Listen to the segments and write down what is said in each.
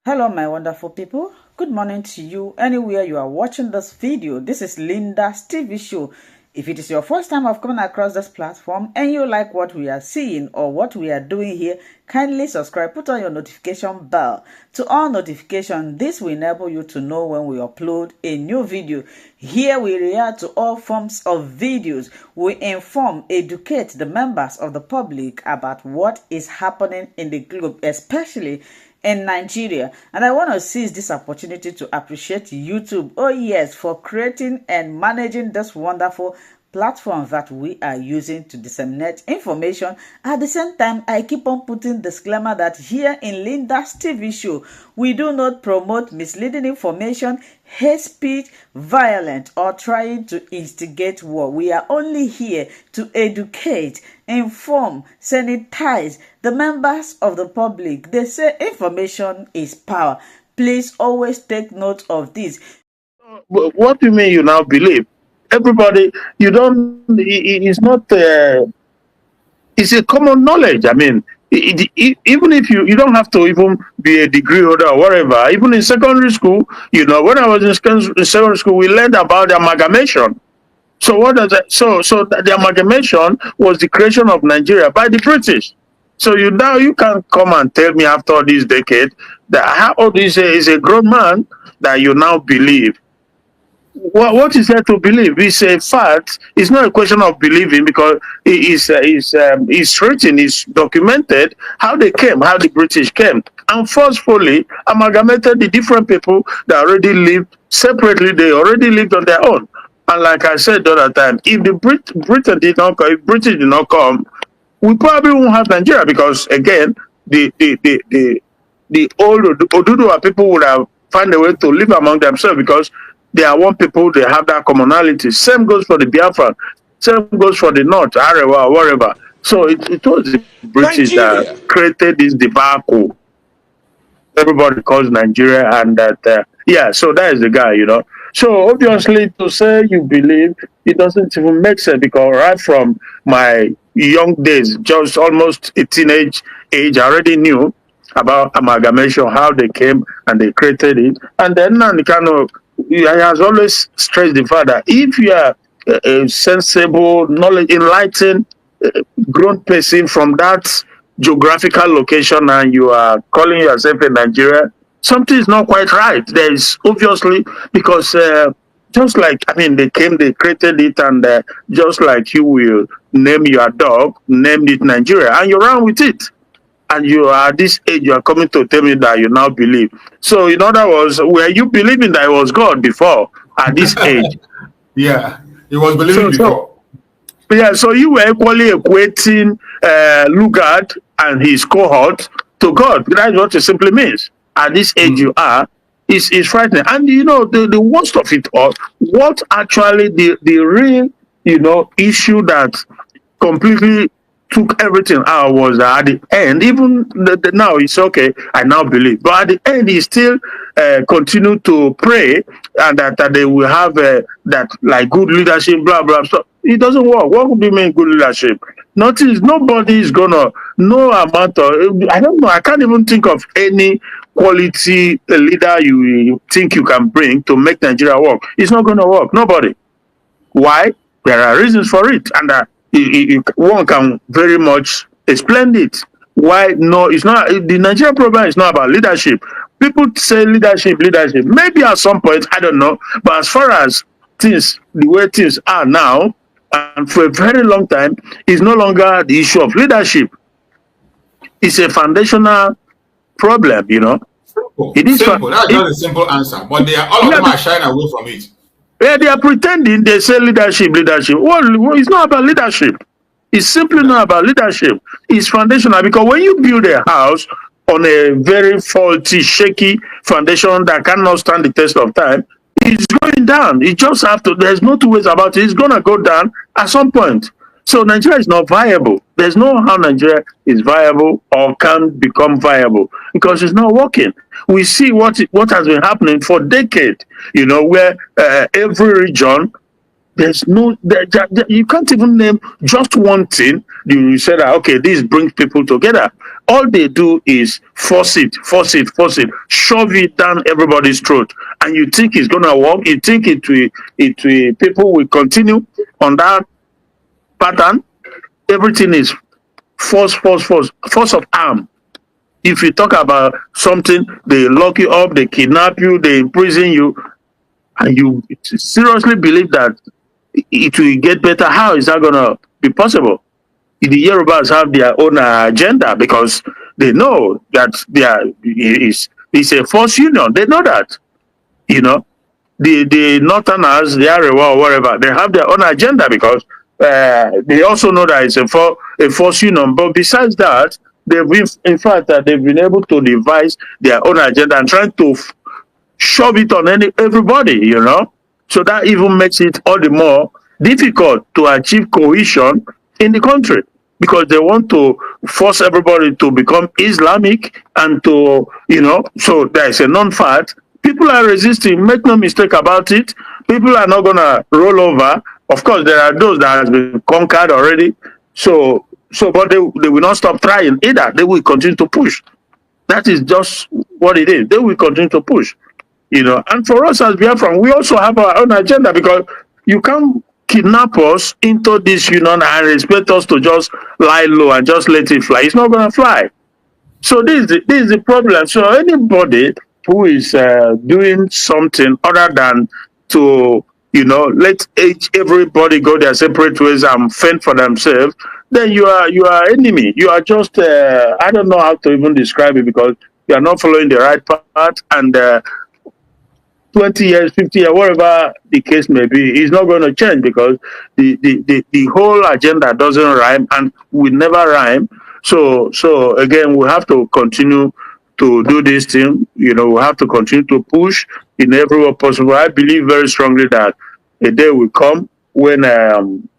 Hello, my wonderful people. Good morning to you anywhere you are watching this video. This is Linda's TV show. If it is your first time of coming across this platform and you like what we are seeing or what we are doing here, kindly subscribe, put on your notification bell to all notifications. This will enable you to know when we upload a new video. Here we react to all forms of videos. We inform, educate the members of the public about what is happening in the globe, especially in Nigeria. And I want to seize this opportunity to appreciate YouTube, oh yes, for creating and managing this wonderful platform that we are using to disseminate information. At the same time, I keep on putting disclaimer that here in Linda's TV show, we do not promote misleading information, hate speech, violence, or trying to instigate war. We are only here to educate, inform, sanitize the members of the public. They say information is power. Please always take note of this. What do you mean you now believe? Everybody, you don't, it's not, it's a common knowledge. I mean, even if you don't have to even be a degree holder or whatever, even in secondary school, when I was in secondary school, we learned about the amalgamation. So what does that, so the amalgamation was the creation of Nigeria by the British. So you can't come and tell me after all this decade that how old is a grown man that you now believe. What is there to believe? It's a fact. It's not a question of believing because it's written, it's documented how they came, how the British came, and forcefully amalgamated the different people that already lived separately. They already lived on their own. And like I said the other time, if the Britain did not come, if British did not come, we probably won't have Nigeria because again, the old Oduduwa people would have found a way to live among themselves because they are one people, they have that commonality. Same goes for the Biafran, same goes for the North, Arewa, whatever. So it was the British that created this debacle. Everybody calls Nigeria, and that, so that is the guy, So obviously, to say you believe, it doesn't even make sense because right from my young days, just almost a teenage age, I already knew about amalgamation, how they came and they created it. And then he has always stressed the fact that if you are a sensible, knowledge, enlightened, grown person from that geographical location and you are calling yourself in Nigeria, something is not quite right. There is obviously, because just like, they came, they created it, and just like you will name your dog, named it Nigeria, and you ran with it. And you are at this age, you are coming to tell me that you now believe. So, in other words, were you believing that it was God before at this age? Yeah, he was believing before. So you were equally equating Lugard and his cohort to God. That's what it simply means. At this age you are, is frightening. And the worst of it all, what actually the real, issue that completely took everything out was at the end, even now it's okay, I now believe. But at the end, he still continue to pray and that they will have that like good leadership, blah, blah. So it doesn't work. What would you mean good leadership? Nobody is gonna, no amount of, I don't know, I can't even think of any quality leader you think you can bring to make Nigeria work. It's not gonna work. Nobody. Why? There are reasons for it. And one can very much explain it. Why? No, it's not. The Nigerian problem is not about leadership. People say leadership. Maybe at some point, I don't know. But as far as things, the way things are now, and for a very long time, is no longer the issue of leadership. It's a foundational problem, Simple. It is simple. That's just a simple answer. But all of them are shying away from it. Yeah, they are pretending they say leadership. Well, it's not about leadership. It's simply not about leadership. It's foundational because when you build a house on a very faulty, shaky foundation that cannot stand the test of time, it's going down. You just have to, there's no two ways about it. It's going to go down at some point. So Nigeria is not viable. There's no how Nigeria is viable or can become viable because it's not working. We see what has been happening for decades, where every region There's no, you can't even name just one thing. You say that, okay, this brings people together. All they do is force it, shove it down everybody's throat. And you think it's going to work. You think people will continue on that pattern. Everything is force of arm. If you talk about something, they lock you up, they kidnap you, they imprison you, and you seriously believe that it will get better. How is that going to be possible? The Yorubas have their own agenda because they know that it's a forced union. They know that, the Northerners, the Arewa or whatever, they have their own agenda because they also know that it's a forced union. But besides that, they've been able to devise their own agenda and trying to shove it on everybody, So that even makes it all the more difficult to achieve cohesion in the country because they want to force everybody to become Islamic and to, so there's a non-fact. People are resisting, make no mistake about it. People are not going to roll over. Of course, there are those that have been conquered already. But they will not stop trying either. They will continue to push. That is just what it is. They will continue to push. And for us as Biafran, we also have our own agenda because you can't kidnap us into this union and expect us to just lie low and just let it fly. It's not going to fly. So this is the problem. So anybody who is doing something other than to, let everybody go their separate ways and fend for themselves, then you are enemy. You are just, I don't know how to even describe it because you are not following the right path and 20 years, 50 years, whatever the case may be, is not going to change because the whole agenda doesn't rhyme and will never rhyme. So again, we have to continue to do this thing. We have to continue to push in every way possible. I believe very strongly that a day will come when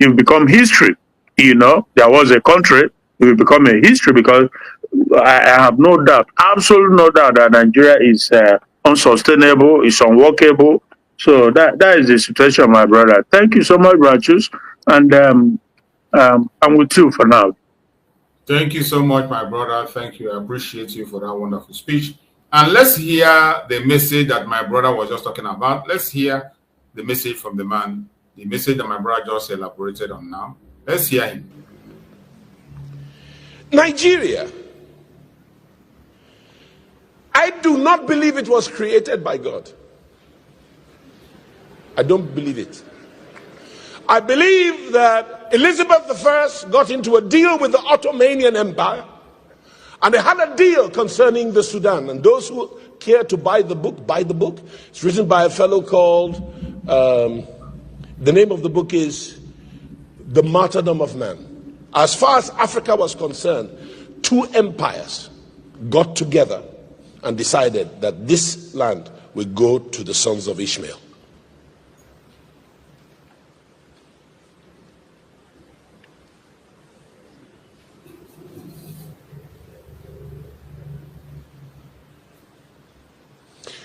it become history. There was a country, it will become a history because I have no doubt, absolute no doubt that Nigeria is unsustainable, it's unworkable. So that is the situation, my brother. Thank you so much, Rachus, and I'm with you for now. Thank you so much, my brother. Thank you. I appreciate you for that wonderful speech. And let's hear the message that my brother was just talking about. Let's hear the message from the man, the message that my brother just elaborated on now. Let's hear him. Nigeria, I do not believe it was created by God. I don't believe it. I believe that Elizabeth I got into a deal with the Ottoman Empire, and they had a deal concerning the Sudan. And those who care to buy the book, buy the book. It's written by a fellow called, the name of the book is The Martyrdom of Man. As far as Africa was concerned, two empires got together and decided that this land will go to the sons of Ishmael.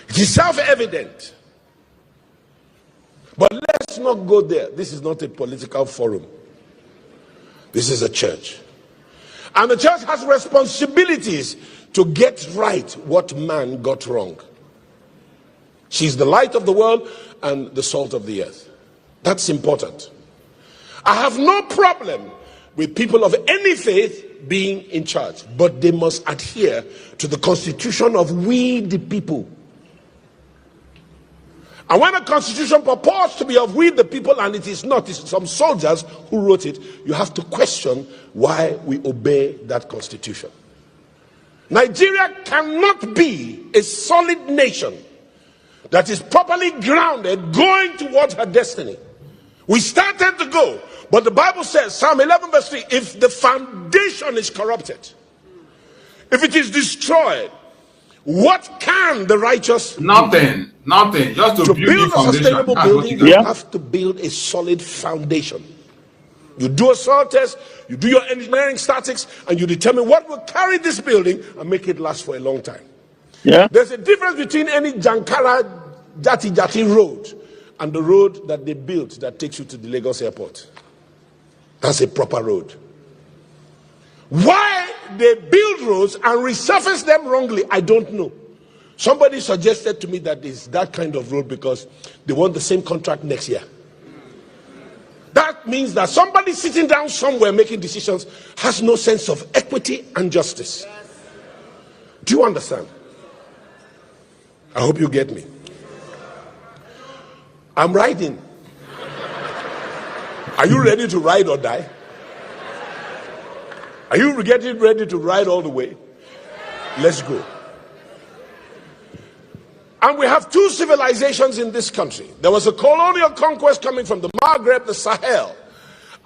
It is self-evident. But let's not go there. This is not a political forum. This is a church. And the church has responsibilities to get right what man got wrong. She's the light of the world and the salt of the earth. That's important. I have no problem with people of any faith being in charge, but they must adhere to the constitution of we the people. And when a constitution purports to be of we the people and it is not, it's some soldiers who wrote it, you have to question why we obey that constitution. Nigeria cannot be a solid nation that is properly grounded going towards her destiny. We started to go, but the Bible says, Psalm 11 verse 3, if the foundation is corrupted, if it is destroyed, what can the righteous do? Nothing. Just to build a sustainable building, you have to build a solid foundation. You do a soil test, you do your engineering statics, and you determine what will carry this building and make it last for a long time. Yeah. There's a difference between any Jankara Jati road and the road that they built that takes you to the Lagos airport. That's a proper road. Why they build roads and resurface them wrongly, I don't know. Somebody suggested to me that it's that kind of road because they want the same contract next year. That means that somebody sitting down somewhere making decisions has no sense of equity and justice. Do you understand? I hope you get me. I'm riding. Are you ready to ride or die? Are you getting ready to ride all the way? Let's go. And we have two civilizations in this country. There was a colonial conquest coming from the Maghreb, the Sahel,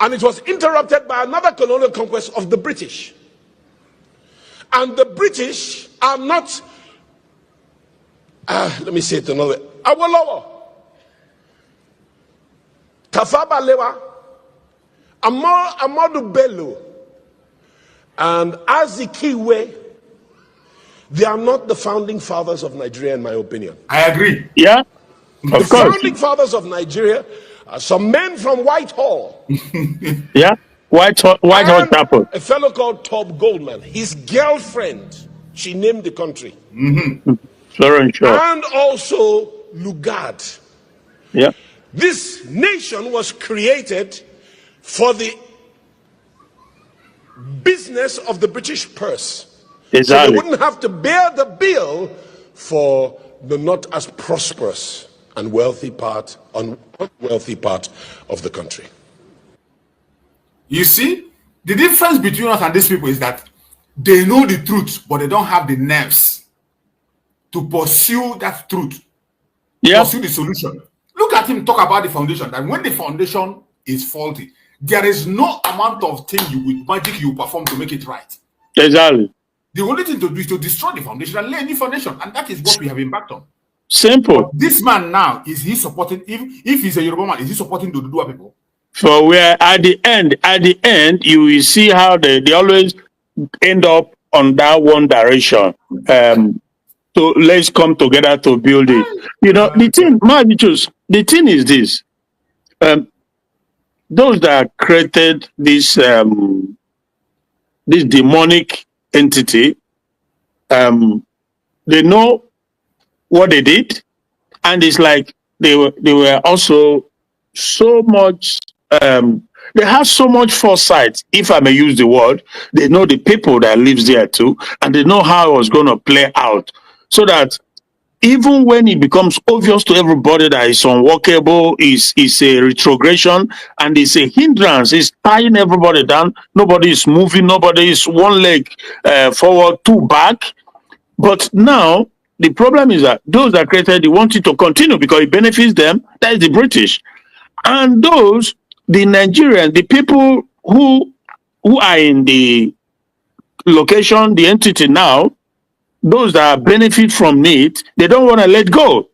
and it was interrupted by another colonial conquest of the British. And the British are not, let me say it another way, Awolowo, Tafawa Balewa, Amadu Bello, and Azikiwe. They are not the founding fathers of Nigeria, in my opinion. I agree. Yeah, the founding fathers of Nigeria are some men from Whitehall. Yeah, Whitehall Chapel. A fellow called Top Goldman. His girlfriend, she named the country. Florence Shaw. And also Lugard. Yeah. This nation was created for the business of the British purse. Exactly. So they wouldn't have to bear the bill for the not as prosperous and wealthy part, unwealthy part of the country. You see, the difference between us and these people is that they know the truth, but they don't have the nerves to pursue that truth. Yeah. Pursue the solution. Look at him talk about the foundation. That when the foundation is faulty, there is no amount of thing with magic you perform to make it right. Exactly. The only thing to do is to destroy the foundation and lay a new foundation, and that is what we have embarked on. Simple. But this man now, is he supporting? If he's a Yoruba man, is he supporting the Oduduwa people? For where at the end, you will see how they always end up on that one direction. So let's come together to build it. You know, the thing is this. Those that created this this demonic entity, they know what they did, and it's like they were also so much they have so much foresight, if I may use the word. They know the people that lives there too, and they know how it was going to play out, so that even when it becomes obvious to everybody that it's unworkable, is a retrogression, and it's a hindrance, it's tying everybody down. Nobody is moving, nobody is one leg forward, two back. But now, the problem is that those that created it want it to continue because it benefits them. That is the British. And those, the Nigerians, the people who are in the location, the entity now, those that benefit from it, they don't want to let go.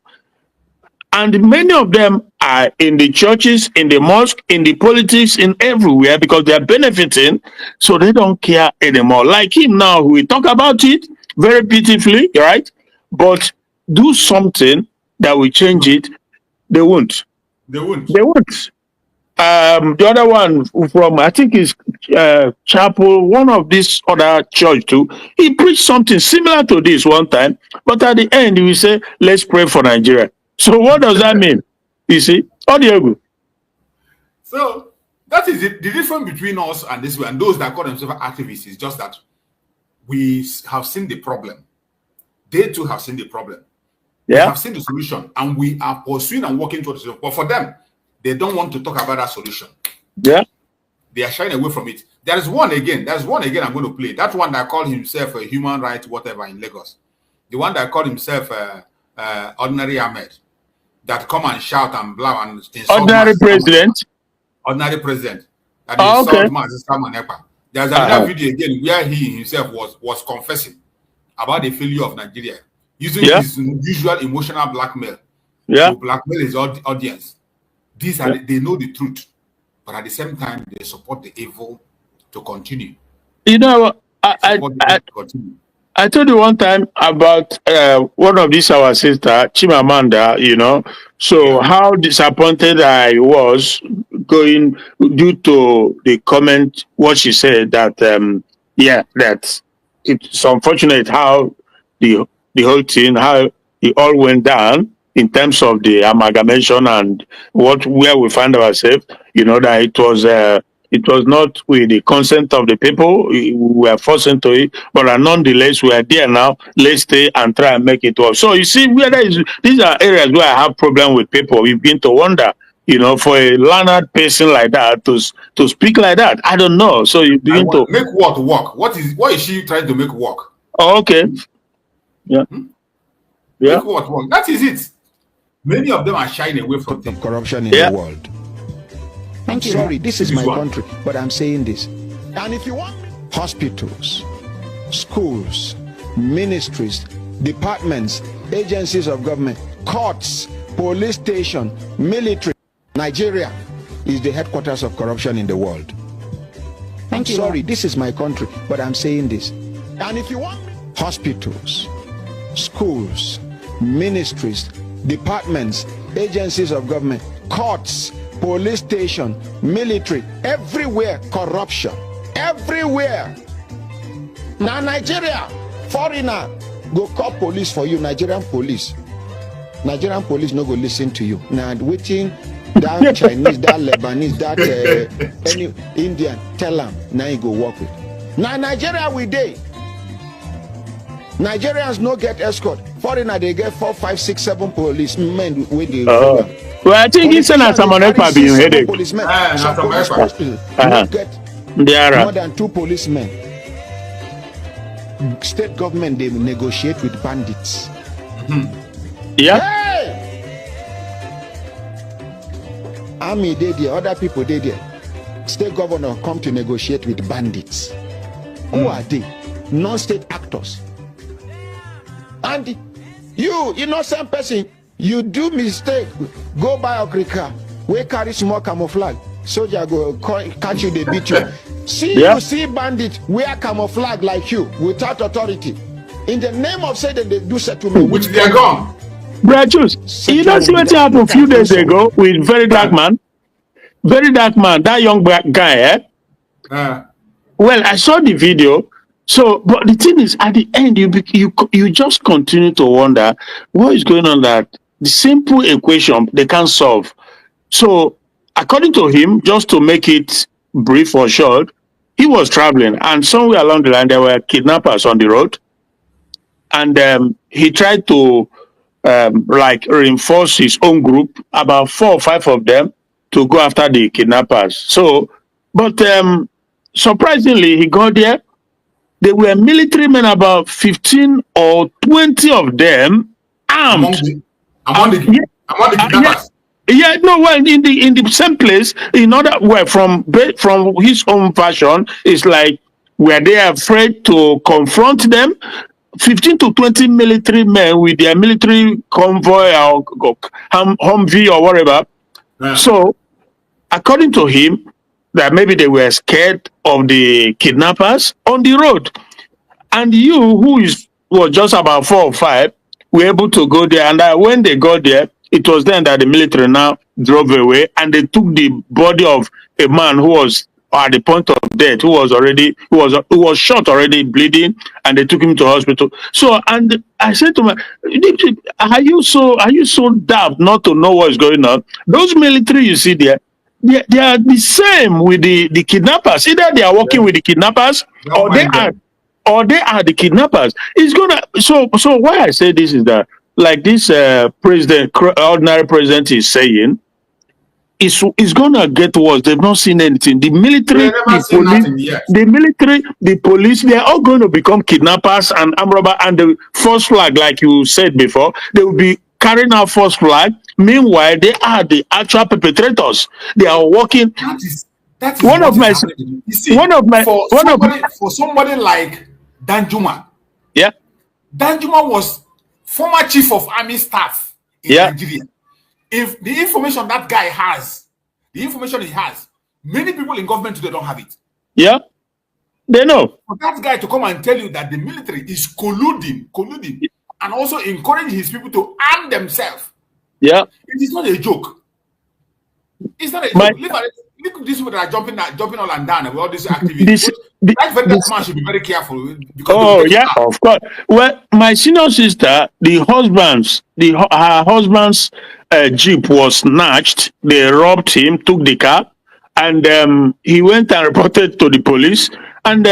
And many of them are in the churches, in the mosque, in the politics, in everywhere, because they are benefiting, so they don't care anymore. Like him now, we talk about it very beautifully, right? But do something that will change it, they won't. They won't. They won't. The other one from, I think is Chapel, one of this other church too, he preached something similar to this one time, but at the end he will say, let's pray for Nigeria. So what does that mean? You see? So that is it. The difference between us and this and those that call themselves activists is just that we have seen the problem. They too have seen the problem. Yeah. We have seen the solution, and we are pursuing and working towards the solution. But for them, they don't want to talk about that solution. Yeah. They are shying away from it. There's one again I'm going to play. That one that called himself a human rights whatever in Lagos. The one that called himself Ordinary Ahmed. That come and shout and blah and insult. Ordinary president. Ordinary president. That insult okay. There's another video again where he himself was confessing about the failure of Nigeria, using his usual emotional blackmail to blackmail his audience. These are they know the truth, but at the same time they support the evil to continue. You know, I told you one time about one of these our sister Chimamanda, you know. So how disappointed I was going due to the comment what she said that that it's unfortunate how the whole thing how it all went down in terms of the amalgamation and where we find ourselves. You know that it was not with the consent of the people. We were forced into it, but nonetheless, we are there now. Let's stay and try and make it work. So you see, these are areas where I have problem with people. We begin to wonder, you know, for a learned person like that to speak like that. I don't know. So you begin to make what work. What is she trying to make work? Oh, okay. Yeah. Yeah. Make what work. That is it. Many of them are shying away from corruption in the world. I'm sorry, this is my country, but I'm saying this. And if you want hospitals, schools, ministries, departments, agencies of government, courts, police station, military, Nigeria is the headquarters of corruption in the world. I'm sorry, this is my country, but I'm saying this. And if you want hospitals, schools, ministries, departments, agencies of government, courts, police station, military, everywhere corruption, everywhere. Now Nigeria, foreigner, go call police for you, Nigerian police no go listen to you. Now waiting that Chinese, that Lebanese, that any Indian, tell them, now you go work with. Now Nigeria we day. Nigerians no get escort. Foreigner they get 4, 5, 6, 7 policemen with the well, I think it's an Asamonepa being headache. Policemen. Get more than 2 policemen. State government they negotiate with bandits. Yeah. Hey! Army they there, other people they there. State governor come to negotiate with bandits. Who are they? Non-state actors. And you innocent person, you do mistake, go buy a car, we carry small camouflage, soldier go catch you, they beat you. You see bandit wear camouflage like you without authority. In the name of saying they do settlement, which they are gone. Brother Choose, you don't see what happened a few days ago with very dark man, that young black guy, Well, I saw the video. So, but the thing is, at the end, you just continue to wonder what is going on. That the simple equation they can't solve. So, according to him, just to make it brief or short, he was traveling, and somewhere along the line there were kidnappers on the road, and he tried to like reinforce his own group, about 4 or 5 of them, to go after the kidnappers. So, but surprisingly, he got there. There were military men, about 15 or 20 of them, armed. Among the kidnappers. Well, in the same place, in other way, from his own version, it's like, were they afraid to confront them? 15 to 20 military men with their military convoy or Humvee or whatever. Yeah. So, according to him, that maybe they were scared of the kidnappers on the road. And you, who was just about 4 or 5, were able to go there. And when they got there, it was then that the military now drove away, and they took the body of a man who was at the point of death, who was shot already, bleeding, and they took him to hospital. So, and I said to myself, are you so daft not to know what is going on? Those military you see there, they are the same with the kidnappers. Either they are working with the kidnappers, or they are the kidnappers. It's gonna so why I say this is that, like this ordinary president is saying, it's gonna get worse. They've not seen anything. The military, the police, they are all going to become kidnappers and armed robbers, and the false flag, like you said before, they will be carrying out false flag. Meanwhile, they are the actual perpetrators. They are working. That is for somebody like Danjuma. Yeah. Danjuma was former chief of army staff in Nigeria. If the information that guy has, the information he has, many people in government today don't have it. Yeah. They know. For that guy to come and tell you that the military is colluding, and also encourage his people to arm themselves. Yeah. It is not a joke. It's not a joke. Look at these people that are jumping all and down with all these activities. That man should be very careful. Because of course. Well, my senior sister, her husband's Jeep was snatched. They robbed him, took the car, and he went and reported to the police. And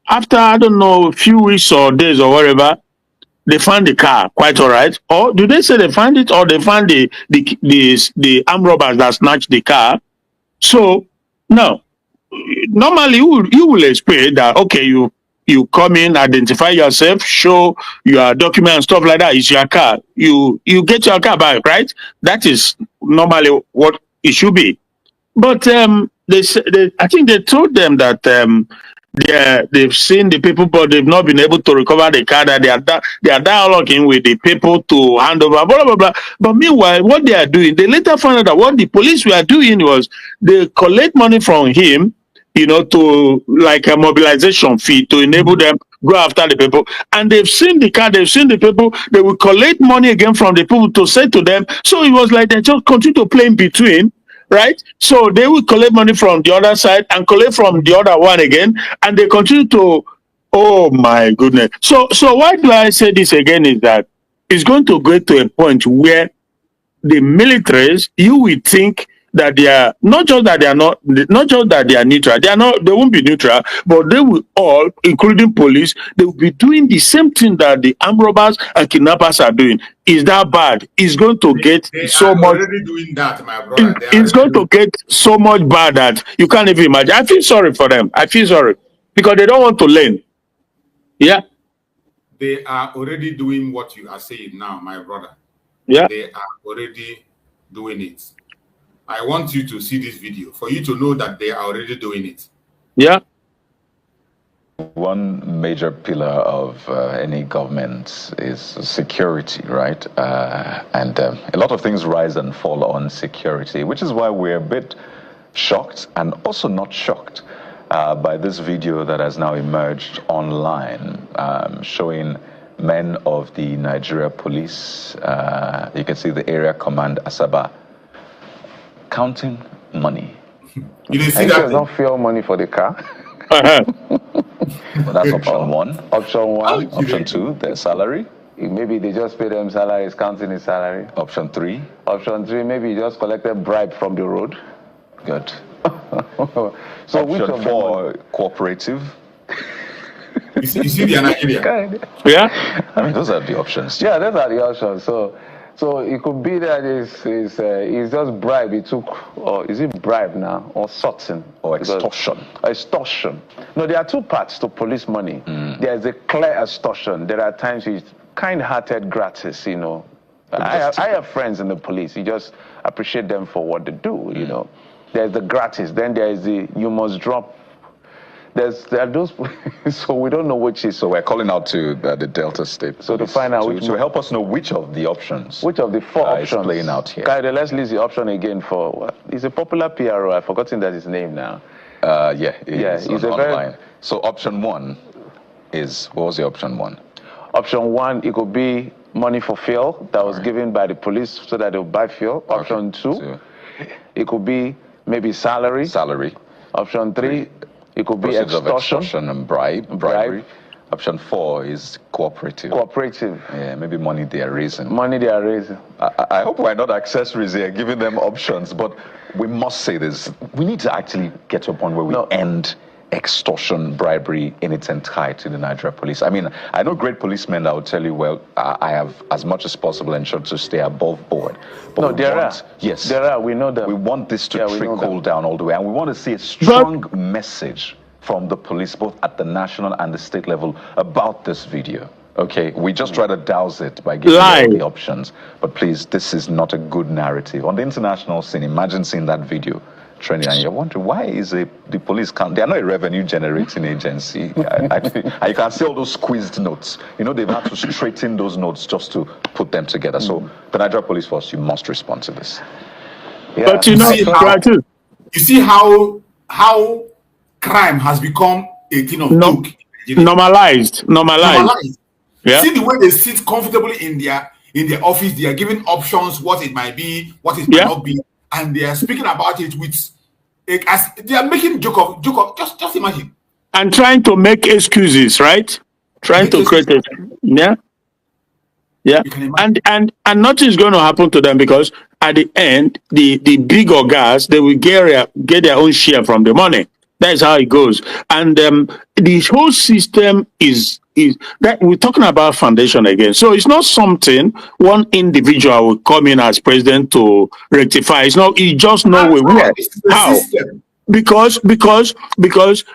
after, I don't know, a few weeks or days or whatever, they found the car quite all right. Or do they say they find it, or they found the armed robbers that snatched the car? So now, normally you will expect that, okay, you come in, identify yourself, show your document and stuff like that. It's your car. You get your car back, right? That is normally what it should be. But I think they told them that they've seen the people, but they've not been able to recover the car. That they are dialoguing with the people to hand over, blah blah blah. But meanwhile, what they are doing, they later found out that what the police were doing was they collect money from him, to like a mobilization fee to enable them go after the people. And they've seen the car, they've seen the people. They will collect money again from the people to say to them. So it was like they just continue to play in between. Right? So they will collect money from the other side and collect from the other one again, and they continue to, oh my goodness. So why do I say this again is that it's going to get to a point where the militaries, you will think that they are not just that they are not just that they are neutral. They won't be neutral, but they will all, including police, they will be doing the same thing that the armed robbers and kidnappers are doing. Is that bad? It's going to get so much. Already doing that, my brother. It's going to get so much bad that you can't even imagine. I feel sorry for them. I feel sorry because they don't want to learn. Yeah. They are already doing what you are saying now, my brother. Yeah. They are already doing it. I want you to see this video for you to know that they are already doing it. Yeah. One major pillar of any government is security, right? And a lot of things rise and fall on security, which is why we're a bit shocked and also not shocked by this video that has now emerged online showing men of the Nigeria police. You can see the area command Asaba counting money. You didn't see that? Don't feel money for the car. Well, that's option one. Option one. Option two, their salary. Maybe they just pay them salaries, counting his salary. Option three. Option three, maybe you just collected bribe from the road. Good. So option four, cooperative. You see the Nigeria? Yeah. I mean, those are the options. Yeah, those are the options. So it could be that it's just bribe he took, or is it bribe now, or sorting? Or extortion. Extortion. No, there are two parts to police money. There's a clear extortion. There are times it's kind-hearted gratis, I have friends in the police. You just appreciate them for what they do, There's the gratis. Then there is the you must drop. There are those, so we don't know which is. So we're calling out to the Delta State. So to find out which. So help us know which of the options. Which of the four options is playing out here. Kaide, let's list the option again for. He's a popular PRO. I've forgotten that his name now. He's online. So option one is, what was the option one? Option one, it could be money for fuel that was given by the police so that they'll buy fuel. Option two, it could be maybe salary. Option three, it could be extortion and bribery. Option four is cooperative. Yeah, maybe money they are raising. I hope we're not accessories here giving them options, but we must say this. We need to actually get to a point where we end extortion, bribery in its entirety in the Nigeria police. I mean, I know great policemen that will tell you, well, I have as much as possible ensured to stay above board. But there are. We know that. We want this to trickle down all the way, and we want to see a strong message from the police, both at the national and the state level, about this video. Okay, we just try to douse it by giving all the options. But please, this is not a good narrative. On the international scene, imagine seeing that video trending, and you're wondering, why is the police they are not a revenue generating agency. You can see all those squeezed notes. They've had to straighten those notes just to put them together. So the Nigeria Police Force, you must respond to this. Yeah. But you see how crime has become a thing of joke. Normalized. Yeah. See the way they sit comfortably in their office. They are giving options, what it might be, what it might not be, and they are speaking about it with, as they are making joke of. Just imagine. And trying to make excuses, right? Trying to create it. Yeah. Yeah. And nothing's going to happen to them, because at the end, the bigger guys, they will get their own share from the money. That's how it goes. And the whole system is that we're talking about foundation again. So it's not something one individual will come in as president to rectify. It's not. You just know how. Because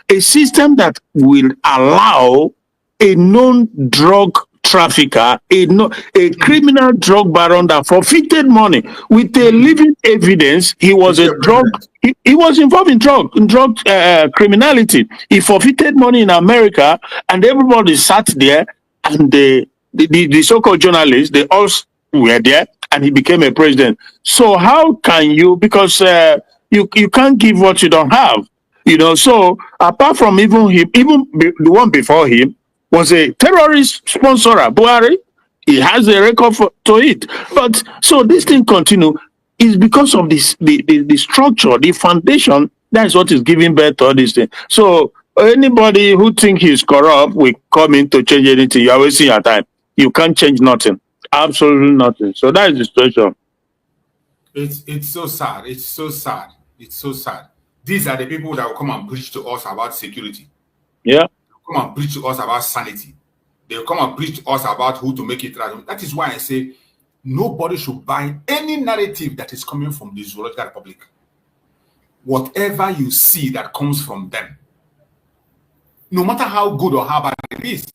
a system that will allow a known drug trafficker, a criminal drug baron that forfeited money with a living evidence, he was a drug. He was involved in drug criminality. He forfeited money in America, and everybody sat there, and the so-called journalists, they all were there, and he became a president. So how can you? Because you can't give what you don't have, So apart from even the one before him was a terrorist sponsorer, Buhari. He has a record to it. But so this thing continue is because of this the structure, the foundation. That's what is giving birth to all these things. So anybody who think he's corrupt will come in to change anything. You're wasting your time. You can't change nothing. Absolutely nothing. So that is the situation. It's so sad. It's so sad. It's so sad. These are the people that will come and preach to us about security. Yeah. Come and preach to us about sanity. They'll come and preach to us about who to make it right. That is why I say nobody should buy any narrative that is coming from the Zoological Republic. Whatever you see that comes from them, no matter how good or how bad it is,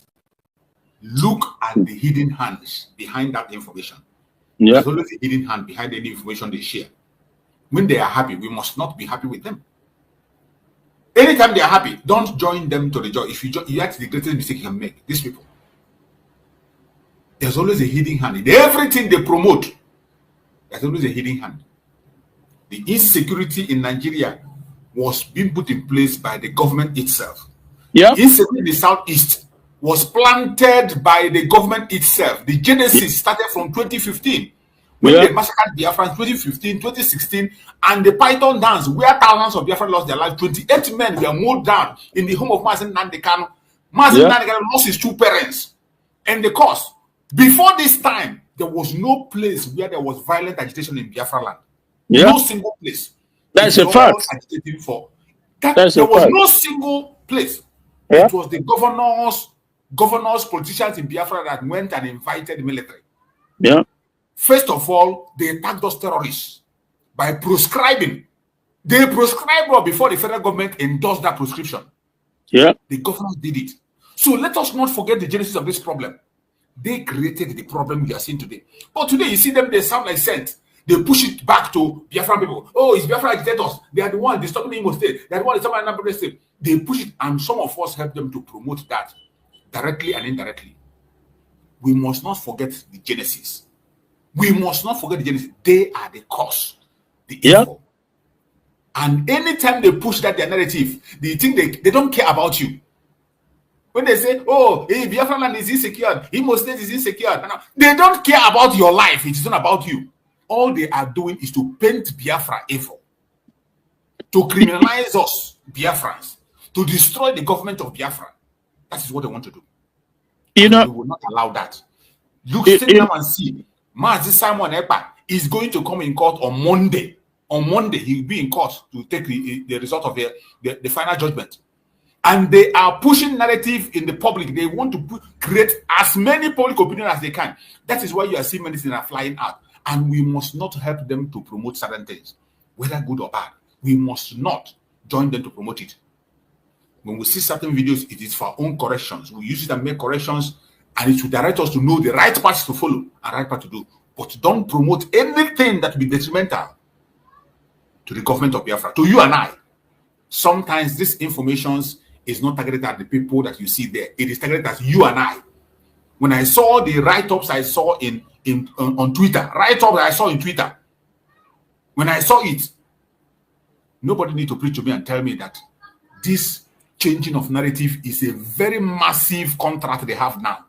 look at the hidden hands behind that information. Yeah. There's always a hidden hand behind any information they share. When they are happy, we must not be happy with them. Anytime they are happy, don't join them to the joy. If you act the greatest mistake you can make. These people, there's always a hidden hand in everything they promote. There's always a hidden hand. The insecurity in Nigeria was being put in place by the government itself. Yeah. The insecurity in the southeast was planted by the government itself. The genesis started from 2015. When they massacred Biafrans 2015, 2016, and the Python dance, where thousands of Biafrans lost their lives, 28 men were mowed down in the home of Mazen Nandekano. Mazen Nandekano lost his two parents. And the cause, before this time, there was no place where there was violent agitation in Biafra land. No single place. That's a fact. Agitating for that. There was no single place. It was the governors, politicians in Biafra that went and invited the military. Yeah. First of all, they attacked those terrorists by prescribing. They prescribed before the federal government endorsed that prescription. Yeah. The governors did it. So let us not forget the genesis of this problem. They created the problem we are seeing today. But today, you see them, they sound like saints. They push it back to Biafran people. Oh, it's Biafran agitators. They are the ones disturbing the Imo state. They are the ones disturbing the Anambra state. They push it, and some of us help them to promote that directly and indirectly. We must not forget the genesis. We must not forget the genesis. They are the cause, the evil. And anytime they push that their narrative, they think they don't care about you. When they say, oh, hey, Biafran land is insecure, Imo state is insecure, they don't care about your life. It isn't about you. All they are doing is to paint Biafra evil, to criminalize us, Biafrans, to destroy the government of Biafra. That is what they want to do. We will not allow that. Look, sit down and see. Mazi Simon Ekpa is going to come in court on Monday. On Monday, he will be in court to take the result of the final judgment. And they are pushing narrative in the public. They want to create as many public opinion as they can. That is why you are seeing many things are flying out. And we must not help them to promote certain things, whether good or bad. We must not join them to promote it. When we see certain videos, it is for our own corrections. We use it and make corrections, and it will direct us to know the right path to follow and right path to do. But don't promote anything that will be detrimental to the government of Biafra, to you and I. Sometimes this information is not targeted at the people that you see there. It is targeted at you and I. When I saw the write-ups I saw on Twitter, write-ups I saw in Twitter, when I saw it, nobody need to preach to me and tell me that this changing of narrative is a very massive contract they have now.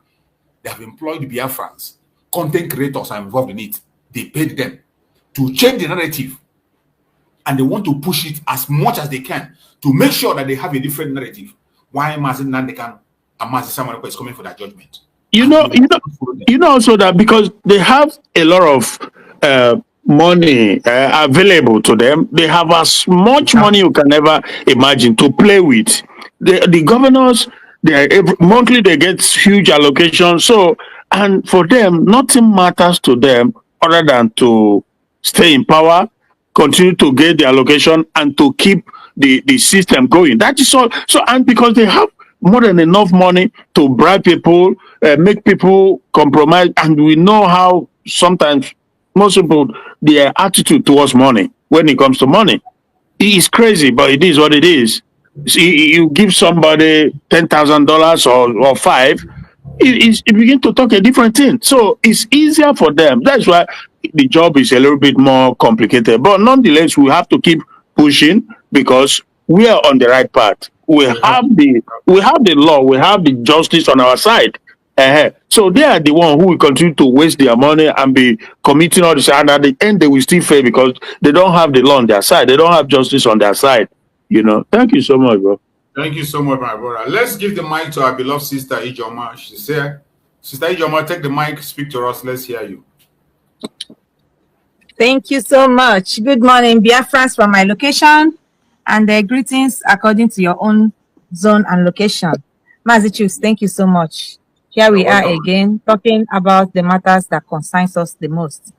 They have employed Biafrans. Content creators are involved in it. They paid them to change the narrative. And they want to push it as much as they can to make sure that they have a different narrative. Why Mazin Nandekan and Mazin Samarako is coming for that judgment? You know also that because they have a lot of money available to them, they have as much money you can ever imagine to play with. The governors, monthly they get huge allocations. So, and for them, nothing matters to them other than to stay in power, continue to get the allocation, and to keep the system going. That is all. So, and because they have more than enough money to bribe people, make people compromise, and we know how sometimes most people, their attitude towards money, when it comes to money, it is crazy, but it is what it is. See, you give somebody $10,000 or $5, it begins to talk a different thing. So it's easier for them. That's why the job is a little bit more complicated. But nonetheless, we have to keep pushing because we are on the right path. We have the law, we have the justice on our side. So they are the one who will continue to waste their money and be committing all this, and at the end they will still fail because they don't have the law on their side. They don't have justice on their side. You know. Thank you so much, bro. Thank you so much, my brother. Let's give the mic to our beloved sister Ijoma. She's here. Sister Ijoma, take the mic, speak to us. Let's hear you. Thank you so much. Good morning, Biafrans from my location, and greetings according to your own zone and location. Mazichus, thank you so much. Here we are again talking about the matters that concerns us the most.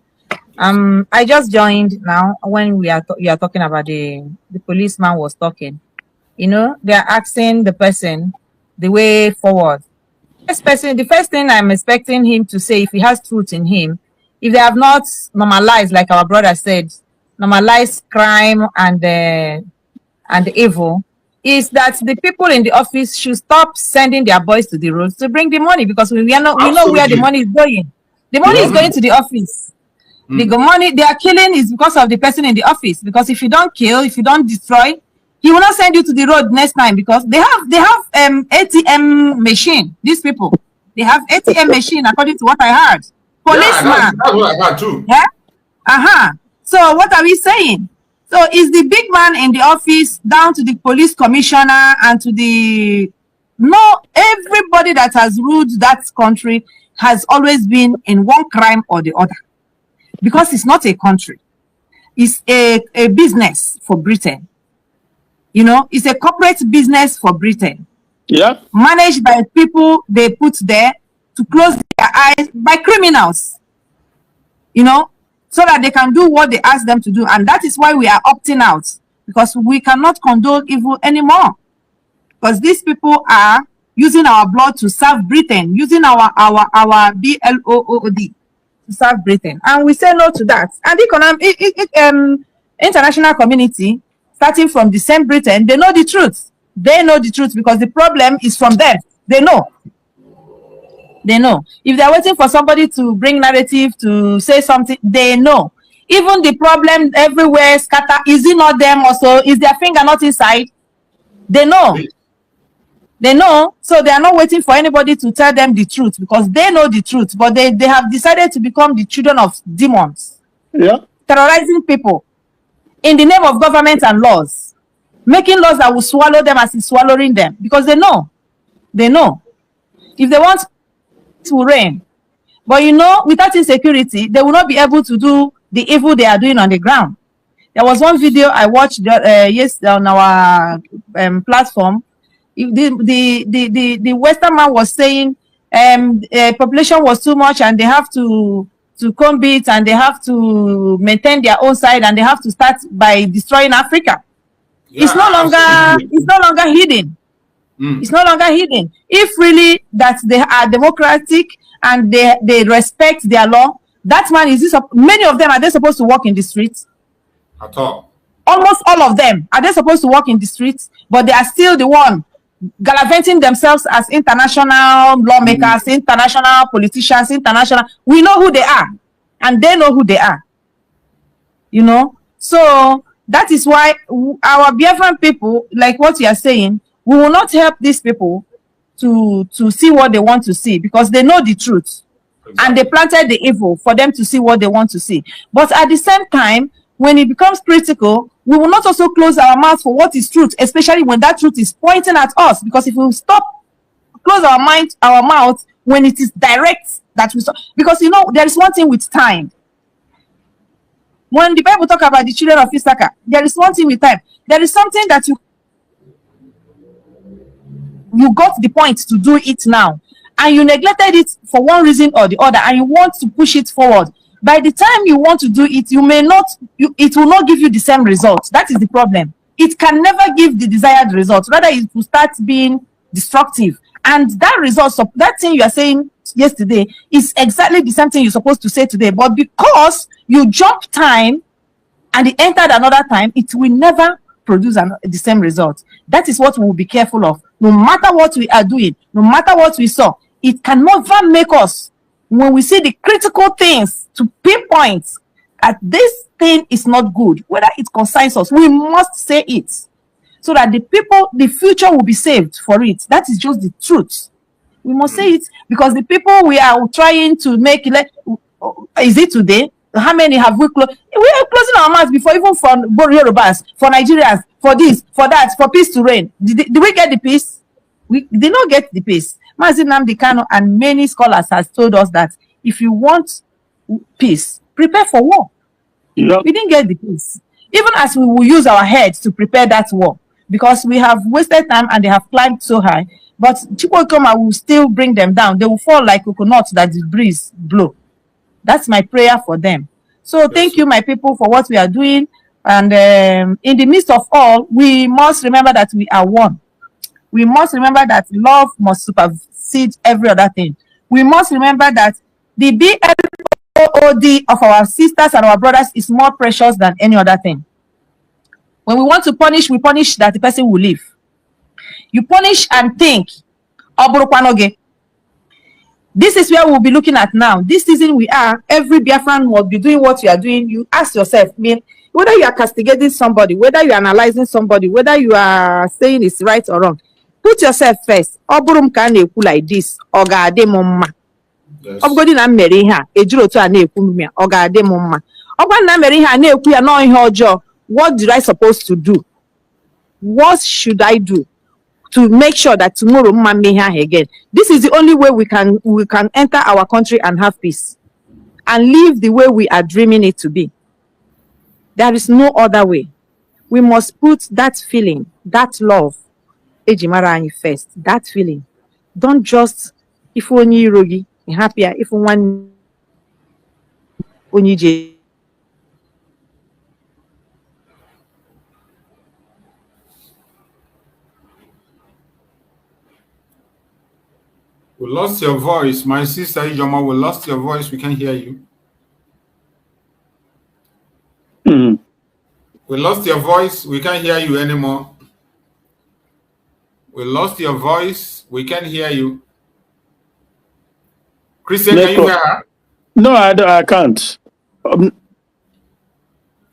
I just joined now when you are talking about the policeman was talking. You know, they are asking the person the way forward. This person, the first thing I'm expecting him to say, if he has truth in him, if they have not normalized, like our brother said, normalized crime and evil, is that the people in the office should stop sending their boys to the roads to bring the money, because we know where the money is going. The money is going to the office. The money they are killing is because of the person in the office. Because if you don't kill, if you don't destroy, he will not send you to the road next time, because they have ATM machine. These people, they have ATM machine according to what I heard. Policeman. Yeah, that's what I heard too. Yeah. So what are we saying? So is the big man in the office down to the police commissioner and to everybody that has ruled that country has always been in one crime or the other, because it's not a country. It's a business for Britain. You know, it's a corporate business for Britain. Yeah. Managed by people they put there to close their eyes by criminals. You know, so that they can do what they ask them to do. And that is why we are opting out, because we cannot condone evil anymore. Because these people are using our blood to serve Britain, using our BLOOD to serve Britain. And we say no to that. And the international community, starting from the same Britain, they know the truth. They know the truth because the problem is from them. They know. They know. If they're waiting for somebody to bring narrative, to say something, they know. Even the problem everywhere scatter, is it not them also? Is their finger not inside? They know. They know. So they are not waiting for anybody to tell them the truth, because they know the truth, but they have decided to become the children of demons. Yeah. Terrorizing people in the name of government and laws, making laws that will swallow them as it's swallowing them, because they know. They know. If they want to reign, but you know, without insecurity, they will not be able to do the evil they are doing on the ground. There was one video I watched yesterday on our platform. The Western man was saying population was too much and they have to comb it, and they have to maintain their own side, and they have to start by destroying Africa. Yeah, it's no longer hidden. It's no longer hidden. If really that they are democratic and they respect their law, that man is many of them, are they supposed to walk in the streets? At all. Almost all of them. Are they supposed to walk in the streets? But they are still the one gallivanting themselves as international lawmakers, international politicians, international. We know who they are, and they know who they are. You know? So that is why our Biafran people, like what you are saying, we will not help these people to see what they want to see, because they know the truth. Exactly. And they planted the evil for them to see what they want to see. But at the same time, when it becomes critical, we will not also close our mouth for what is truth, especially when that truth is pointing at us. Because if we close our mouth when it is direct, that we stop. Because there is one thing with time. When the Bible talk about the children of Issachar, there is one thing with time. There is something that you got the point to do it now, and you neglected it for one reason or the other, and you want to push it forward. By the time you want to do it, it will not give you the same result. That is the problem. It can never give the desired result. Rather, it will start being destructive. And that result, that thing you are saying yesterday, is exactly the same thing you're supposed to say today. But because you jump time and it entered another time, it will never produce the same result. That is what we will be careful of. No matter what we are doing, no matter what we saw, it can never make us, when we see the critical things, to pinpoint that this thing is not good, whether it concerns us, we must say it, so that the future will be saved for it. That is just the truth. We must say it, because the people we are trying to make, is it today? How many have we closed? We are closing our mouths before, even for Yorubas, for Nigerians, for this, for that, for peace to reign. Did we get the peace? We did not get the peace. Mazi Nnamdi Kanu and many scholars has told us that if you want peace, prepare for war. Yep. We didn't get the peace. Even as we will use our heads to prepare that war, because we have wasted time and they have climbed so high. But Chukwukoma will still bring them down. They will fall like coconuts that the breeze blow. That's my prayer for them. So thank you, my people, for what we are doing. And in the midst of all, we must remember that we are one. We must remember that love must supersede every other thing. We must remember that the BLOD of our sisters and our brothers is more precious than any other thing. When we want to punish, we punish that the person will leave. You punish and think, Oburukwanoge. This is where we'll be looking at now. This season we are, every Biafran will be doing what you are doing. You ask yourself, whether you are castigating somebody, whether you are analyzing somebody, whether you are saying it's right or wrong, put yourself first. Oburum can like this, Ogade Mumma. Obgodi na mmeri ha, ejiro to ana ekwu mmia, Ogade Mumma. Ogwa na mmeri ha na ekwu ya no ihe ojo. What did I supposed to do? What should I do to make sure that tomorrow mma me here again? This is the only way we can enter our country and have peace and live the way we are dreaming it to be. There is no other way. We must put that feeling, that love, Ejimara first. That feeling. Don't just if only rogi happier if one only. We lost your voice. My sister Ijoma, we lost your voice. We can't hear you. We lost your voice. We can't hear you anymore. We lost your voice. We can't hear you. Christian, can you hear her? No, I can't. Yeah.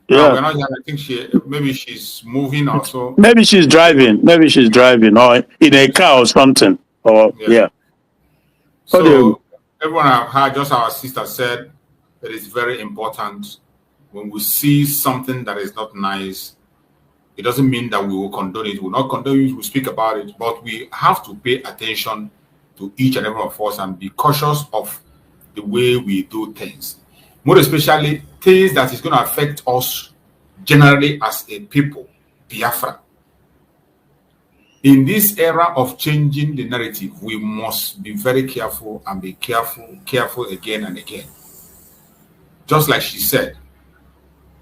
No, we're not here. I think maybe she's moving also. Maybe she's driving. Maybe she's driving or in a car or something. Or yeah. So everyone have heard, just our sister said, it is very important when we see something that is not nice. It doesn't mean that we will condone it. We will not condone it. We speak about it, but we have to pay attention to each and every one of us and be cautious of the way we do things. More especially things that is going to affect us generally as a people, Biafra. In this era of changing the narrative, we must be very careful and be careful again and again. Just like she said,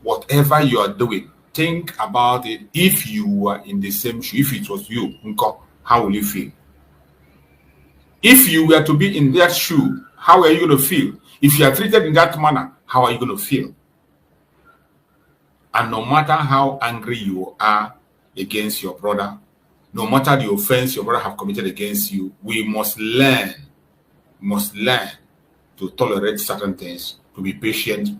whatever you are doing, think about it. If you were in the same shoe, if it was you, how will you feel? If you were to be in that shoe, how are you going to feel? If you are treated in that manner, how are you going to feel? And no matter how angry you are against your brother, no matter the offense your brother have committed against you, we must learn to tolerate certain things, to be patient.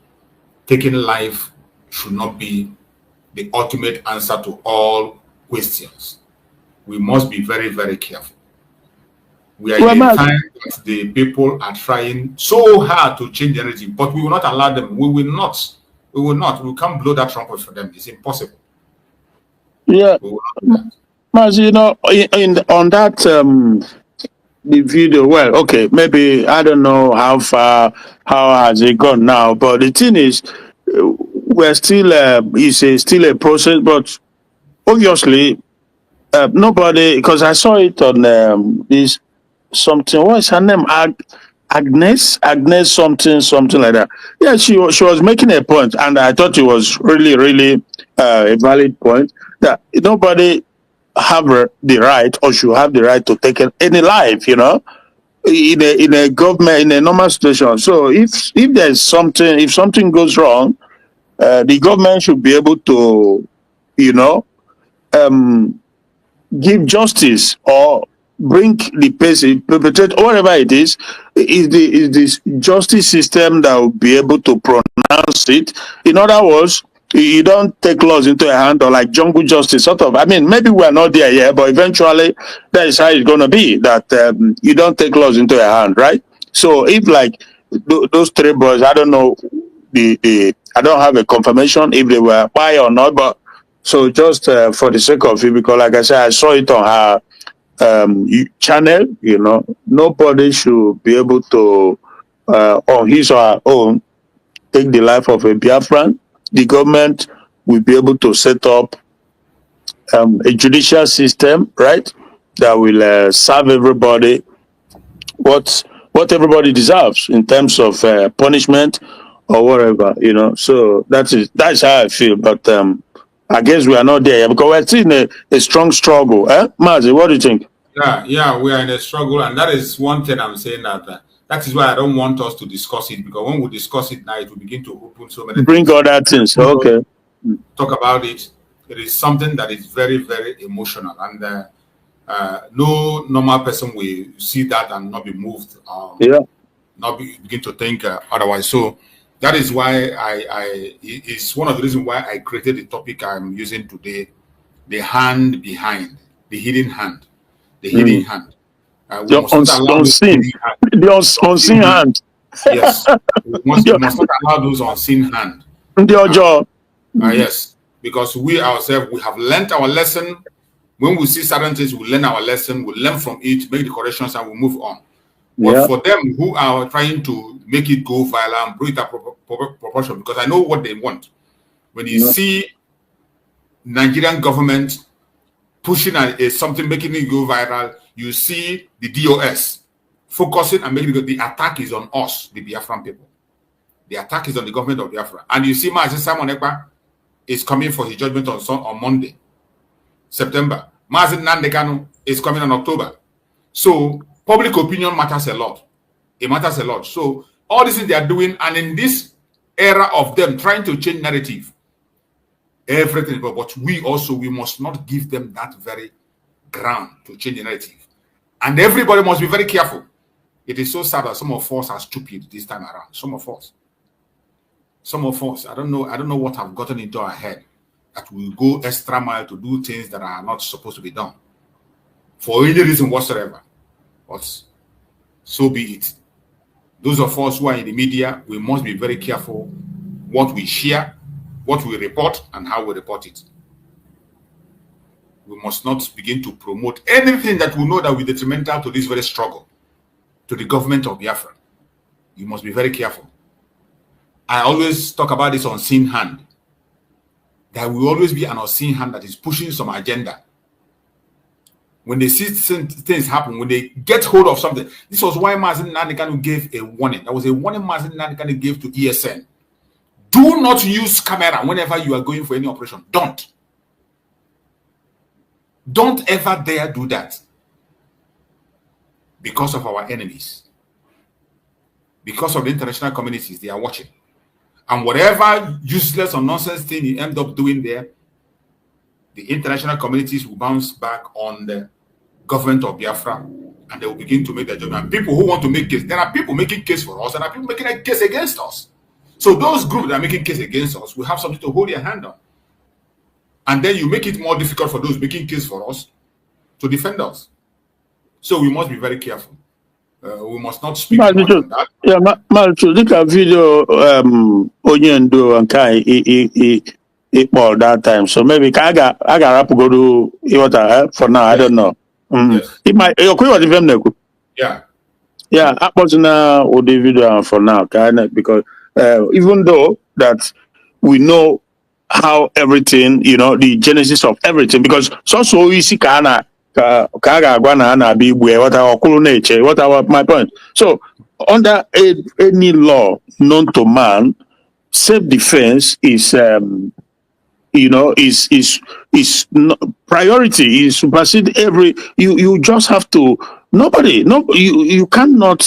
Taking life should not be the ultimate answer to all questions. we must be very, very careful. We are in a time that the people are trying so hard to change the narrative, but we will not allow them. We will not. We will not. We can't blow that trumpet for them. It's impossible. Yeah. Mas, you know, on that the video, well, okay, maybe I don't know how far, how has it gone now, but the thing is, we're still still a process, but obviously nobody, because I saw it on this something, what's her name, Agnes something like that. Yeah, she was making a point, and I thought it was really a valid point, that nobody have the right or should have the right to take any life, you know, in a government, in a normal situation. So if there's something, if something goes wrong, the government should be able to, you know, give justice or bring the person, perpetrate, whatever it is this justice system that will be able to pronounce it. In other words, you don't take laws into a hand, or like jungle justice, sort of. I mean, maybe we're not there yet, but eventually that is how it's going to be, that you don't take laws into a hand, right? So if like those three boys, I don't know, I don't have a confirmation if they were by or not, but so just for the sake of it, because like I said, I saw it on her channel, you know, nobody should be able to, on his or her own, take the life of a Biafran. The government will be able to set up a judicial system, right, that will serve everybody what everybody deserves in terms of punishment or whatever, you know. So that's how I feel. But I guess we are not there yet, because we're still in a strong struggle. Mazi, what do you think? Yeah, we are in a struggle, and that is one thing I'm saying, that is why I don't want us to discuss it, because when we discuss it now, it will begin to open so many things. Other things. Okay. Talk about it. It is something that is very, very emotional, and no normal person will see that and not be moved. Not begin to think otherwise. So that is why it's one of the reasons why I created the topic I'm using today: the hand behind, the hidden hand, the hidden hand. The unseen hand. Yes, we must not allow those unseen hand. Yes, because we ourselves, we have learned our lesson. When we see certain things, we learn our lesson, we learn from it, make the corrections, and we move on. But for them who are trying to make it go viral and bring that proportion, because I know what they want. When you see Nigerian government pushing something, making it go viral, you see the DOS focusing and making it go. The attack is on us, the Biafran people. The attack is on the government of Biafra. And you see Mazi Simon Ekpa is coming for his judgment on Monday, September. Mazi Nandekano is coming in October. So public opinion matters a lot. It matters a lot. So all these things they are doing, and in this era of them trying to change narrative, everything, but we must not give them that very ground to change the narrative. And everybody must be very careful. It is so sad that some of us are stupid this time around. Some of us, I don't know what have gotten into our head, that we go extra mile to do things that are not supposed to be done for any reason whatsoever. But so be it. Those of us who are in the media, we must be very careful what we share, what we report, and how we report it. We must not begin to promote anything that we know that will be detrimental to this very struggle, to the government of Biafra. You must be very careful. I always talk about this unseen hand. There will always be an unseen hand that is pushing some agenda. When they see things happen, when they get hold of something, this was why Mazi Nandekano gave a warning. That was a warning Mazi Nandekano gave to ESN. Do not use camera whenever you are going for any operation. Don't ever dare do that, because of our enemies, because of the international communities. They are watching, and whatever useless or nonsense thing you end up doing there, the international communities will bounce back on the government of Biafra, and they will begin to make their judgment. And people who want to make case, there are people making case for us, and there are people making a case against us. So those groups that are making case against us will have something to hold their hand on. And then you make it more difficult for those making case for us to defend us. So we must be very careful. We must not speak much on that. Yeah, Malchu, look at video Onyendo and Kai all that time. So maybe I got up to go to what for now. I don't know. Yes. It might Yeah. Yeah, I was now with the video for now, because even though that we know how everything, the genesis of everything, because so easy what my point. So under any law known to man, self-defense is priority, is supersede every you just have to you cannot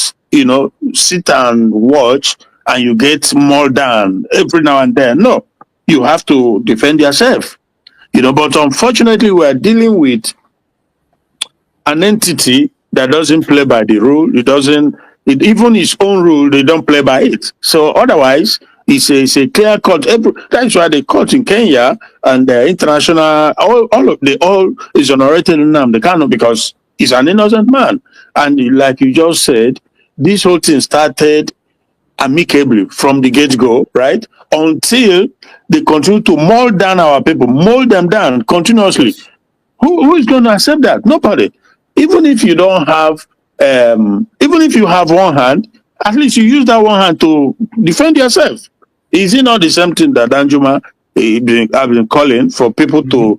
sit and watch and you get more down every now and then. No, you have to defend yourself, but unfortunately we are dealing with an entity that doesn't play by the rule. Even its own rule, they don't play by it. So otherwise, it's a clear cut. That's why the court in Kenya and the international, all is exonerated Éném, they cannot, because he's an innocent man. And like you just said, this whole thing started amicably from the get-go, right? Until they continue to mold down our people, mold them down continuously. Who is going to accept that? Nobody. Even if you don't have, even if you have one hand, at least you use that one hand to defend yourself. Is it not the same thing that Danjuma have been calling for people to,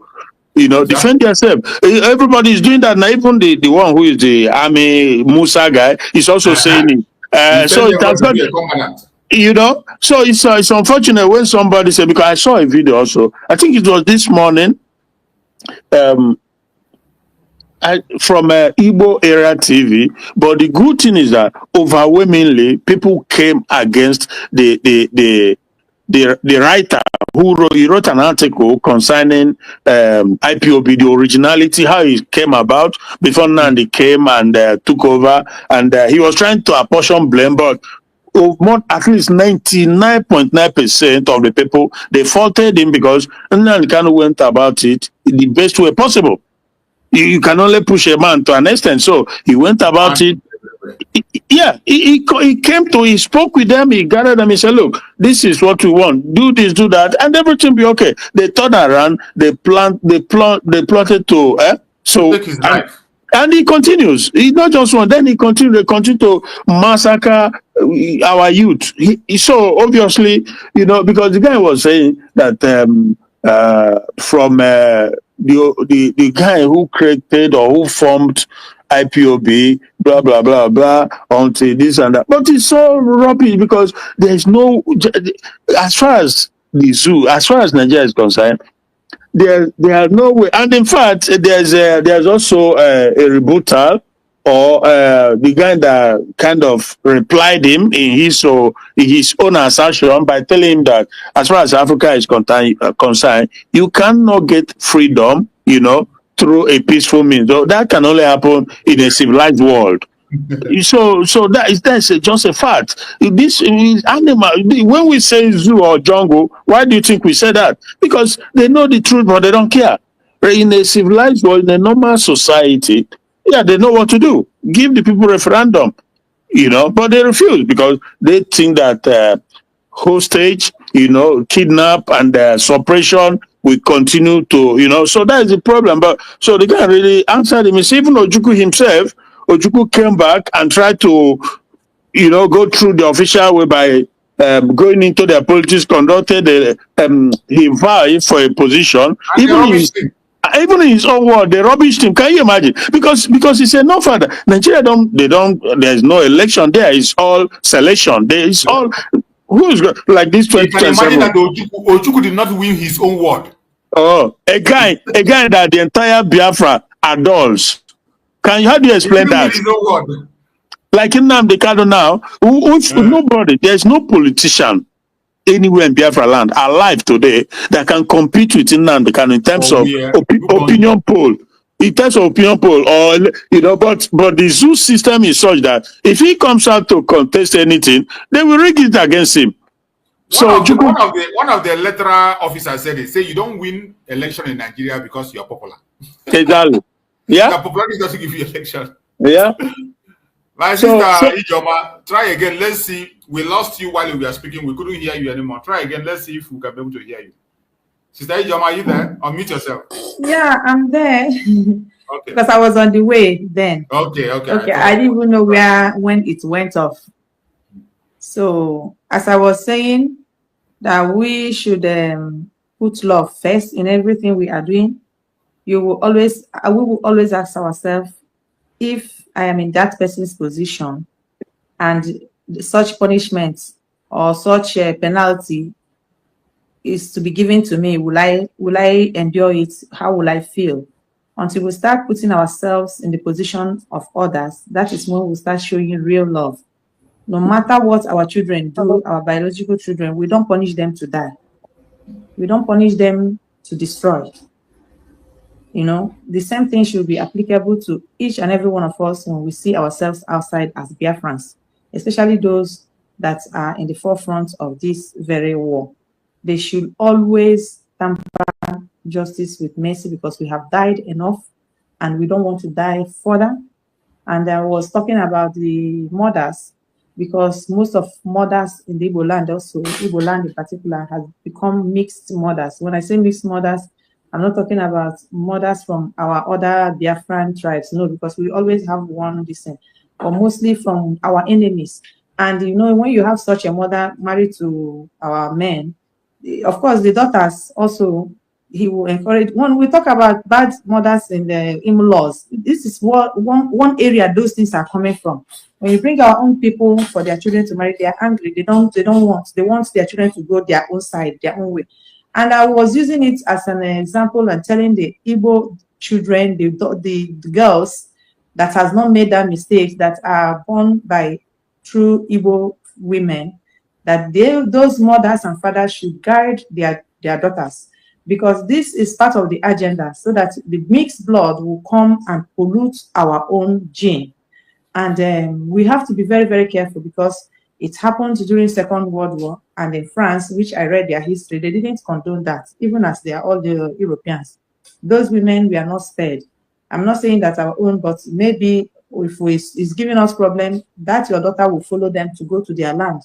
defend yourself? Everybody is doing that now. Even the one who is the army Musa guy is also saying it. So it has got, so it's unfortunate when somebody said, because I saw a video also, I think it was this morning, from Igbo Era TV, but the good thing is that overwhelmingly people came against the writer who wrote an article concerning IPOB, the originality, how it came about before Nandi came and took over, and he was trying to apportion blame, but at least 99.9% of the people, they faulted him because Nandi kind of went about it the best way possible. You can only push a man to an extent. So he went about it. He came to, he spoke with them, he gathered them, he said, look, this is what we want. Do this, do that, and everything be okay. They turned around, they plotted to take his life. And he continues. He not just one, then they continue to massacre our youth. So obviously, because the guy was saying that from the guy who created or who formed IPOB, blah, blah, blah, blah, until this and that. But it's so rubbish because there's no, as far as the zoo, as far as Nigeria is concerned, there are no way. And in fact, there's also a rebuttal, or the guy that kind of replied him in his own assertion by telling him that as far as Africa is concerned, you cannot get freedom, through a peaceful means. So that can only happen in a civilized world. So that's just a fact. This is animal. When we say zoo or jungle, why do you think we say that? Because they know the truth, but they don't care. In a civilized world, in a normal society, they know what to do. Give the people referendum, but they refuse because they think that hostage, kidnap and suppression will continue to, so that is the problem. But so they can't really answer him. It's even Ojukwu himself. Ojukwu came back and tried to, go through the official way by going into their politics, conducted he vied for a position. Even in his own word, they rubbished him. Can you imagine? Because he said, no, father, Nigeria there's no election there. It's all selection. It's all, who's like this 2027. You can imagine that Ojukwu did not win his own word. Oh, a guy that the entire Biafra adores. How do you explain that? Like in Nnamdi now, nobody, there's no politician anywhere in Biafra land alive today that can compete with Nnamdi in terms of opinion poll. In terms of opinion poll, or but the zoo system is such that if he comes out to contest anything, they will rig it against him. One of the electoral officers said, you don't win election in Nigeria because you're popular. Exactly. Yeah. The popularity doesn't give you election. Yeah. My sister Ijoma, try again. Let's see. We lost you while we were speaking. We couldn't hear you anymore. Try again. Let's see if we can be able to hear you. Sister Ijoma, are you there? Unmute yourself. Yeah, I'm there. Okay. Because I was on the way then. Okay. I didn't even know when it went off. So, as I was saying, that we should put love first in everything we are doing. We will always ask ourselves, if I am in that person's position and such punishment or such a penalty is to be given to me, will I endure it? How will I feel? Until we start putting ourselves in the position of others, that is when we start showing real love. No matter what our children do, our biological children, we don't punish them to die. We don't punish them to destroy. You know, the same thing should be applicable to each and every one of us when we see ourselves outside as Biafrans, especially those that are in the forefront of this very war. They should always tamper justice with mercy, because we have died enough and we don't want to die further. And I was talking about the mothers, because most of mothers in the Igbo land, also Igbo land in particular, has become mixed mothers. When I say mixed mothers, I'm not talking about mothers from our other Biafran tribes, no, because we always have one descent, but mostly from our enemies. And you know, when you have such a mother married to our men, of course, the daughters also, he will encourage. When we talk about bad mothers in the in-laws, this is what one area those things are coming from. When you bring our own people for their children to marry, they are angry. They want their children to go their own side, their own way. And I was using it as an example and telling the Igbo children, the girls that has not made that mistake, that are born by true Igbo women, that those mothers and fathers should guide their daughters, because this is part of the agenda, so that the mixed blood will come and pollute our own gene. And we have to be very, very careful, because it happened during Second World War, and in France, which I read their history, they didn't condone that, even as they are all the Europeans. Those women were not spared. I'm not saying that our own, but maybe if it's giving us problem, that your daughter will follow them to go to their land,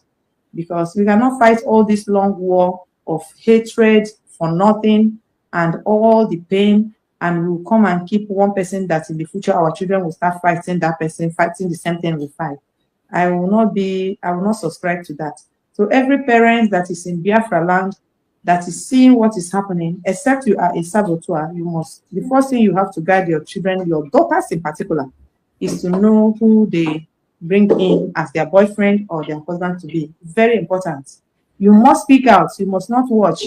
because we cannot fight all this long war of hatred for nothing and all the pain, and we'll come and keep one person that in the future our children will start fighting that person, fighting the same thing we fight. I will not subscribe to that. So every parent that is in Biafra land, that is seeing what is happening, except you are a saboteur, the first thing you have to guide your children, your daughters in particular, is to know who they bring in as their boyfriend or their husband to be. Very important. You must speak out. You must not watch.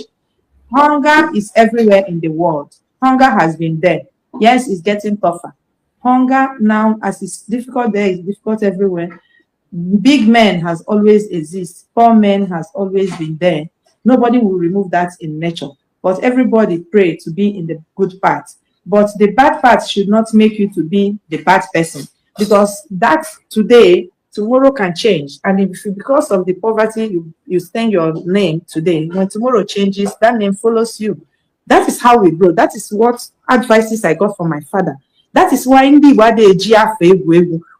Hunger is everywhere in the world. Hunger has been there. Yes, it's getting tougher. Hunger now, as it's difficult there, it's difficult everywhere. Big men has always existed. Poor men has always been there. Nobody will remove that in nature. But everybody pray to be in the good part. But the bad part should not make you to be the bad person. Because that today, tomorrow can change. And if because of the poverty, you stain your name today, when tomorrow changes, that name follows you. That is how we grow. That is what advices I got from my father. That is why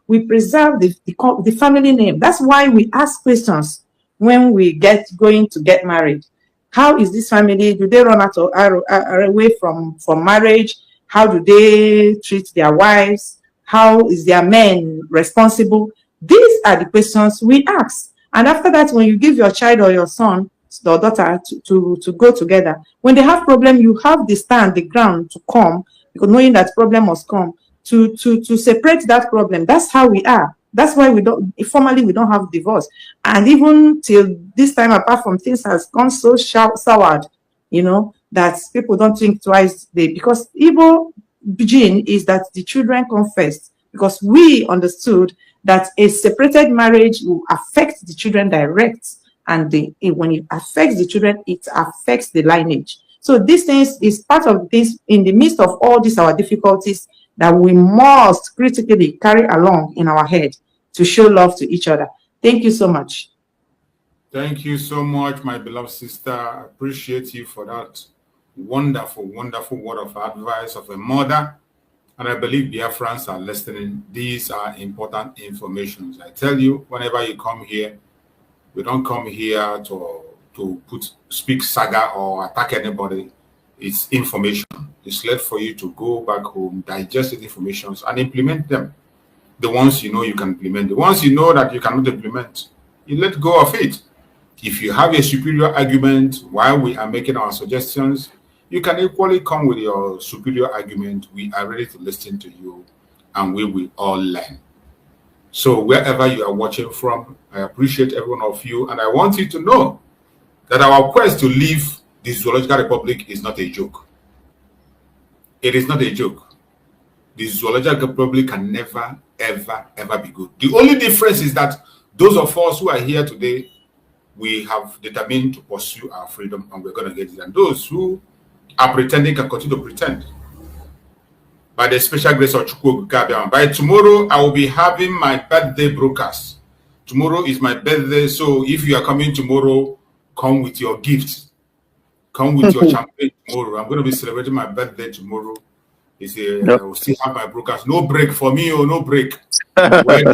we preserve the family name. That's why we ask questions when we going to get married. How is this family? Do they run away from marriage? How do they treat their wives? How is their men responsible? These are the questions we ask. And after that, when you give your child or your son or daughter to go together, when they have problem, you have the ground to come, because knowing that problem must come, to separate that problem. That's how we are. That's why we don't have divorce. And even till this time, apart from things has gone so soured, you know, that people don't think twice. Because Igbo gene is that the children come first, because we understood that a separated marriage will affect the children direct, and when it affects the children, it affects the lineage. So these things is part of this, in the midst of all these our difficulties, that we must critically carry along in our head to show love to each other. Thank you so much. Thank you so much, my beloved sister. I appreciate you for that wonderful, wonderful word of advice of a mother And I believe Biafrans are listening. These are important informations. I tell you, whenever you come here, we don't come here to speak saga or attack anybody. It's information. It's left for you to go back home, digest the information, and implement them. The ones you know you can implement. The ones you know that you cannot implement, you let go of it. If you have a superior argument while we are making our suggestions, you can equally come with your superior argument. We are ready to listen to you, and we will all learn. So wherever you are watching from, I appreciate every one of you, and I want you to know that our quest to leave the Zoological Republic is not a joke. It is not a joke. The Zoological Republic can never, ever, ever be good. The only difference is that those of us who are here today, we have determined to pursue our freedom, and we're going to get it. And those who are pretending can continue to pretend. By the special grace of Chukwu Gabian. By tomorrow, I will be having my birthday broadcast. Tomorrow is my birthday, so if you are coming tomorrow, come with your gifts. Come with your champagne tomorrow. I'm going to be celebrating my birthday tomorrow. I will still have my broadcast. No break for me, or no break. Whether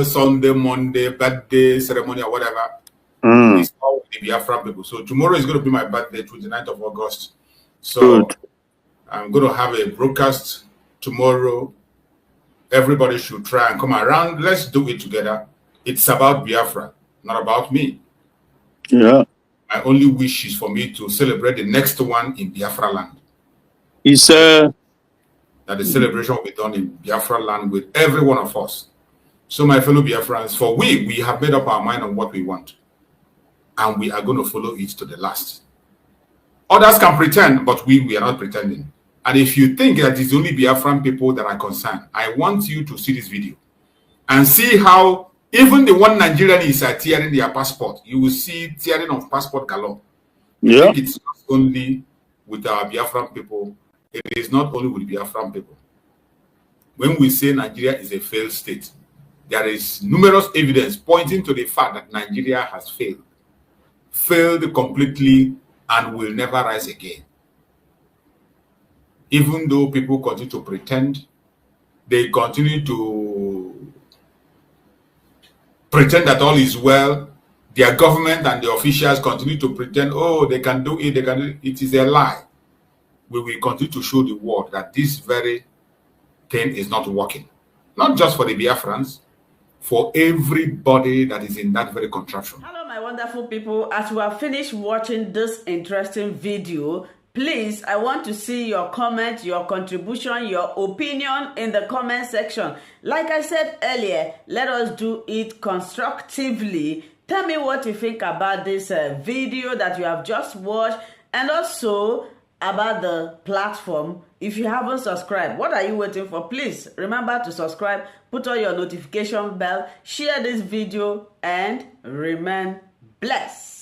Sunday, Monday, birthday, ceremony, or whatever. It's all with the Biafran people. So tomorrow is going to be my birthday, 29th of August. So I'm going to have a broadcast tomorrow. Everybody should try and come around. Let's do it together. It's about Biafra, not about me. Yeah. My only wish is for me to celebrate the next one in Biafra land. It's that the celebration will be done in Biafra land with every one of us. So my fellow Biafrans, for we have made up our mind on what we want. And we are going to follow it to the last. Others can pretend, but we are not pretending. And if you think that it's only Biafran people that are concerned, I want you to see this video and see how even the one Nigerian is tearing their passport. You will see tearing of passport galore. I think it's not only with our Biafran people. It is not only with Biafran people. When we say Nigeria is a failed state, there is numerous evidence pointing to the fact that Nigeria has failed completely and will never rise again. Even though people continue to pretend, they continue to pretend that all is well. Their government and the officials continue to pretend, oh, they can do it, they can do it. It is a lie. We will continue to show the world that this very thing is not working. Not just for the Biafrans, for everybody that is in that very contraption. Hello, my wonderful people. As we have finished watching this interesting video, please, I want to see your comment, your contribution, your opinion in the comment section. Like I said earlier, let us do it constructively. Tell me what you think about this video that you have just watched, and also about the platform. If you haven't subscribed, what are you waiting for? Please remember to subscribe, put on your notification bell, share this video, and remain blessed.